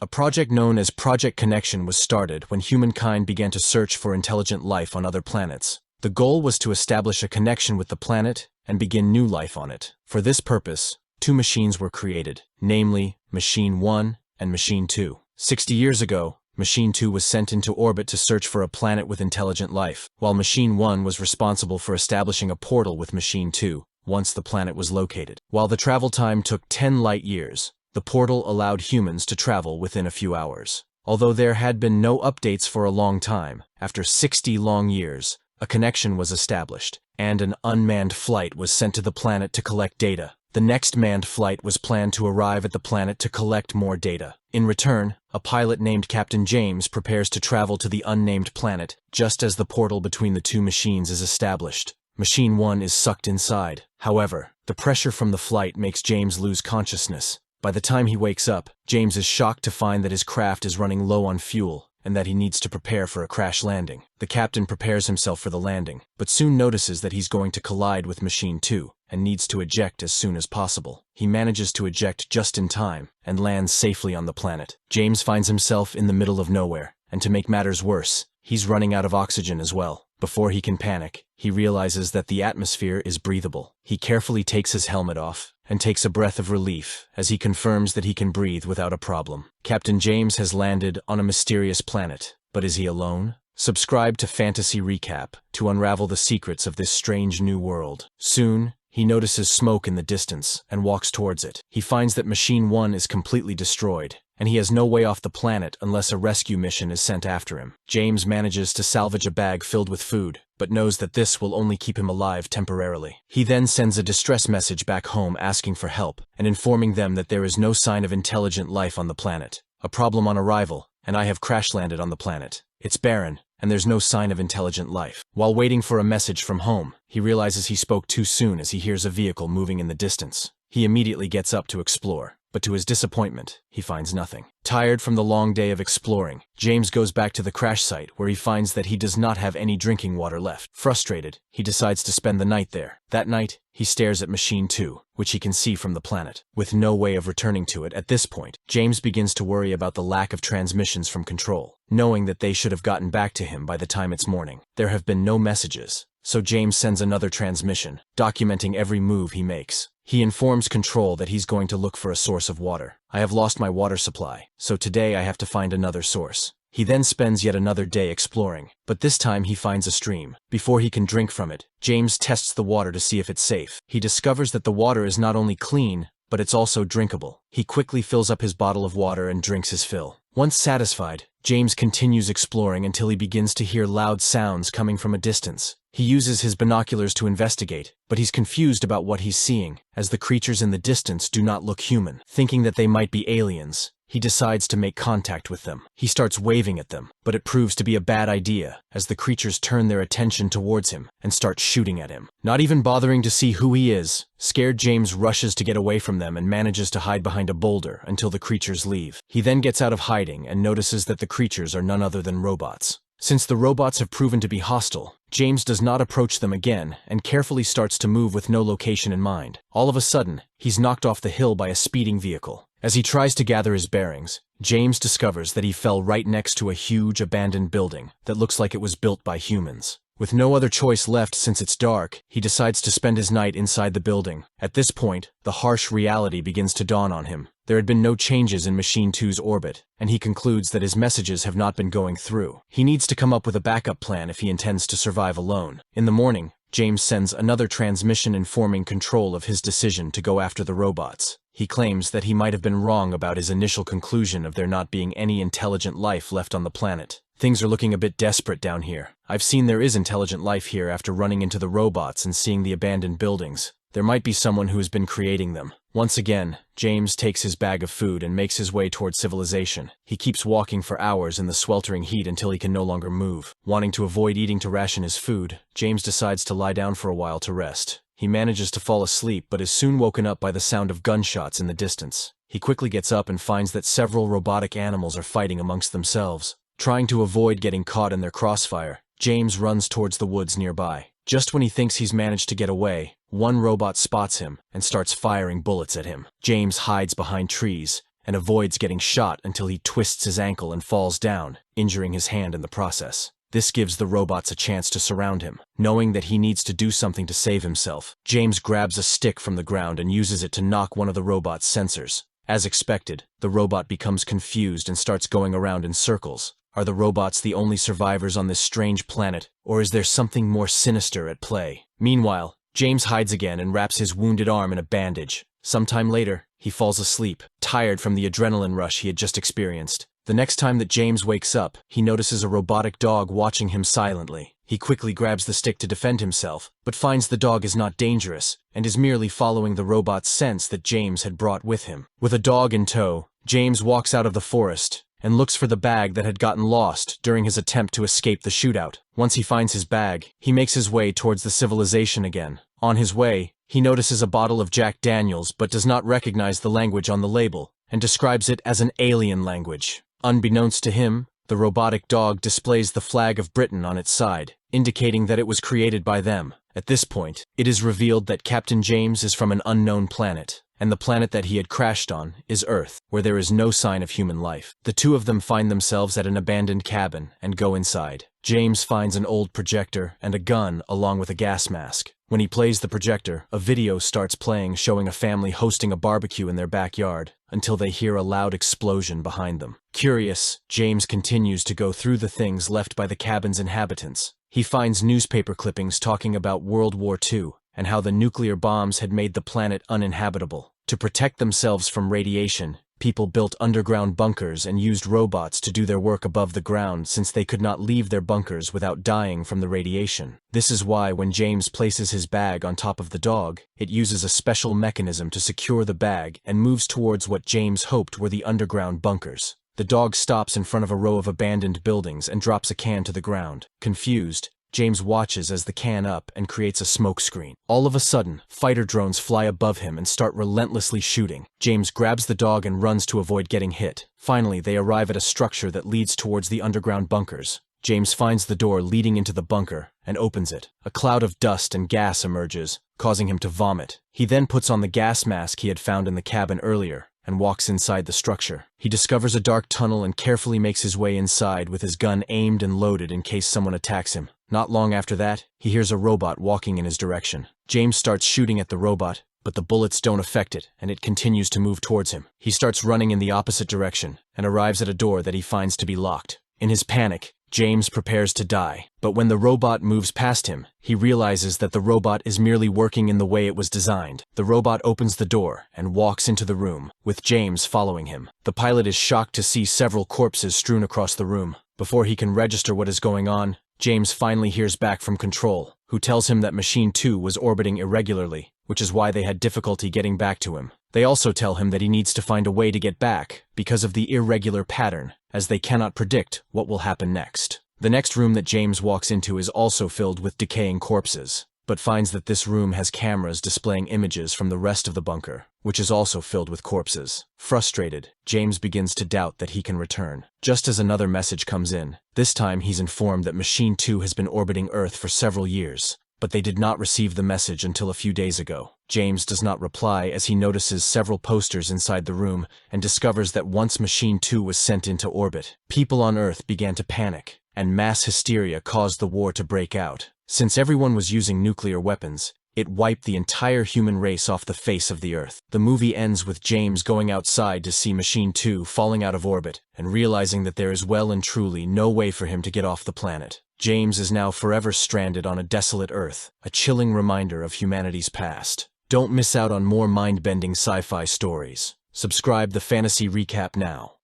A project known as Project Connection was started when humankind began to search for intelligent life on other planets. The goal was to establish a connection with the planet and begin new life on it. For this purpose, two machines were created, namely Machine 1 and Machine 2. 60 years ago, Machine 2 was sent into orbit to search for a planet with intelligent life, while Machine 1 was responsible for establishing a portal with Machine 2 once the planet was located. While the travel time took 10 light years, the portal allowed humans to travel within a few hours. Although there had been no updates for a long time, after 60 long years, a connection was established, and an unmanned flight was sent to the planet to collect data. The next manned flight was planned to arrive at the planet to collect more data. In return, a pilot named Captain James prepares to travel to the unnamed planet, just as the portal between the two machines is established. Machine 1 is sucked inside. However, the pressure from the flight makes James lose consciousness. By the time he wakes up, James is shocked to find that his craft is running low on fuel, and that he needs to prepare for a crash landing. The captain prepares himself for the landing, but soon notices that he's going to collide with Machine 2, and needs to eject as soon as possible. He manages to eject just in time, and lands safely on the planet. James finds himself in the middle of nowhere, and to make matters worse, he's running out of oxygen as well. Before he can panic, he realizes that the atmosphere is breathable. He carefully takes his helmet off, and takes a breath of relief as he confirms that he can breathe without a problem. Captain James has landed on a mysterious planet, but is he alone? Subscribe to Fantasy Recap to unravel the secrets of this strange new world. Soon, he notices smoke in the distance and walks towards it. He finds that Machine 1 is completely destroyed, and he has no way off the planet unless a rescue mission is sent after him. James manages to salvage a bag filled with food, but knows that this will only keep him alive temporarily. He then sends a distress message back home asking for help and informing them that there is no sign of intelligent life on the planet. A problem on arrival, and I have crash landed on the planet. It's barren, and there's no sign of intelligent life. While waiting for a message from home, he realizes he spoke too soon as he hears a vehicle moving in the distance. He immediately gets up to explore, but to his disappointment, he finds nothing. Tired from the long day of exploring, James goes back to the crash site where he finds that he does not have any drinking water left. Frustrated, he decides to spend the night there. That night, he stares at Machine 2, which he can see from the planet. With no way of returning to it at this point, James begins to worry about the lack of transmissions from Control, knowing that they should have gotten back to him by the time it's morning. There have been no messages, so James sends another transmission, documenting every move he makes. He informs Control that he's going to look for a source of water. I have lost my water supply, so today I have to find another source. He then spends yet another day exploring, but this time he finds a stream. Before he can drink from it, James tests the water to see if it's safe. He discovers that the water is not only clean, but it's also drinkable. He quickly fills up his bottle of water and drinks his fill. Once satisfied, James continues exploring until he begins to hear loud sounds coming from a distance. He uses his binoculars to investigate, but he's confused about what he's seeing, as the creatures in the distance do not look human. Thinking that they might be aliens, he decides to make contact with them. He starts waving at them, but it proves to be a bad idea, as the creatures turn their attention towards him and start shooting at him. Not even bothering to see who he is, scared James rushes to get away from them and manages to hide behind a boulder until the creatures leave. He then gets out of hiding and notices that the creatures are none other than robots. Since the robots have proven to be hostile, James does not approach them again and carefully starts to move with no location in mind. All of a sudden, he's knocked off the hill by a speeding vehicle. As he tries to gather his bearings, James discovers that he fell right next to a huge abandoned building that looks like it was built by humans. With no other choice left since it's dark, he decides to spend his night inside the building. At this point, the harsh reality begins to dawn on him. There had been no changes in Machine 2's orbit, and he concludes that his messages have not been going through. He needs to come up with a backup plan if he intends to survive alone. In the morning, James sends another transmission informing Control of his decision to go after the robots. He claims that he might have been wrong about his initial conclusion of there not being any intelligent life left on the planet. Things are looking a bit desperate down here. I've seen there is intelligent life here after running into the robots and seeing the abandoned buildings. There might be someone who has been creating them. Once again, James takes his bag of food and makes his way toward civilization. He keeps walking for hours in the sweltering heat until he can no longer move. Wanting to avoid eating to ration his food, James decides to lie down for a while to rest. He manages to fall asleep but is soon woken up by the sound of gunshots in the distance. He quickly gets up and finds that several robotic animals are fighting amongst themselves. Trying to avoid getting caught in their crossfire, James runs towards the woods nearby. Just when he thinks he's managed to get away, one robot spots him and starts firing bullets at him. James hides behind trees and avoids getting shot until he twists his ankle and falls down, injuring his hand in the process. This gives the robots a chance to surround him. Knowing that he needs to do something to save himself, James grabs a stick from the ground and uses it to knock one of the robot's sensors. As expected, the robot becomes confused and starts going around in circles. Are the robots the only survivors on this strange planet, or is there something more sinister at play? Meanwhile, James hides again and wraps his wounded arm in a bandage. Sometime later, he falls asleep, tired from the adrenaline rush he had just experienced. The next time that James wakes up, he notices a robotic dog watching him silently. He quickly grabs the stick to defend himself, but finds the dog is not dangerous, and is merely following the robot's scents that James had brought with him. With a dog in tow, James walks out of the forest and looks for the bag that had gotten lost during his attempt to escape the shootout. Once he finds his bag, he makes his way towards the civilization again. On his way, he notices a bottle of Jack Daniels but does not recognize the language on the label, and describes it as an alien language. Unbeknownst to him, the robotic dog displays the flag of Britain on its side, indicating that it was created by them. At this point, it is revealed that Captain James is from an unknown planet, and the planet that he had crashed on is Earth, where there is no sign of human life. The two of them find themselves at an abandoned cabin and go inside. James finds an old projector and a gun along with a gas mask. When he plays the projector, a video starts playing showing a family hosting a barbecue in their backyard until they hear a loud explosion behind them. Curious, James continues to go through the things left by the cabin's inhabitants. He finds newspaper clippings talking about World War II and how the nuclear bombs had made the planet uninhabitable. To protect themselves from radiation, people built underground bunkers and used robots to do their work above the ground since they could not leave their bunkers without dying from the radiation. This is why when James places his bag on top of the dog, it uses a special mechanism to secure the bag and moves towards what James hoped were the underground bunkers. The dog stops in front of a row of abandoned buildings and drops a can to the ground. Confused, James watches as the can up and creates a smoke screen. All of a sudden, fighter drones fly above him and start relentlessly shooting. James grabs the dog and runs to avoid getting hit. Finally, they arrive at a structure that leads towards the underground bunkers. James finds the door leading into the bunker and opens it. A cloud of dust and gas emerges, causing him to vomit. He then puts on the gas mask he had found in the cabin earlier and walks inside the structure. He discovers a dark tunnel and carefully makes his way inside with his gun aimed and loaded in case someone attacks him. Not long after that, he hears a robot walking in his direction. James starts shooting at the robot, but the bullets don't affect it, and it continues to move towards him. He starts running in the opposite direction, and arrives at a door that he finds to be locked. In his panic, James prepares to die, but when the robot moves past him, he realizes that the robot is merely working in the way it was designed. The robot opens the door and walks into the room, with James following him. The pilot is shocked to see several corpses strewn across the room. Before he can register what is going on, James finally hears back from Control, who tells him that Machine 2 was orbiting irregularly, which is why they had difficulty getting back to him. They also tell him that he needs to find a way to get back because of the irregular pattern, as they cannot predict what will happen next. The next room that James walks into is also filled with decaying corpses, but finds that this room has cameras displaying images from the rest of the bunker, which is also filled with corpses. Frustrated, James begins to doubt that he can return. Just as another message comes in, this time he's informed that Machine 2 has been orbiting Earth for several years, but they did not receive the message until a few days ago. James does not reply as he notices several posters inside the room and discovers that once Machine 2 was sent into orbit, people on Earth began to panic, and mass hysteria caused the war to break out. Since everyone was using nuclear weapons, it wiped the entire human race off the face of the Earth. The movie ends with James going outside to see Machine 2 falling out of orbit and realizing that there is well and truly no way for him to get off the planet. James is now forever stranded on a desolate Earth, a chilling reminder of humanity's past. Don't miss out on more mind-bending sci-fi stories. Subscribe the Fantasy Recap now.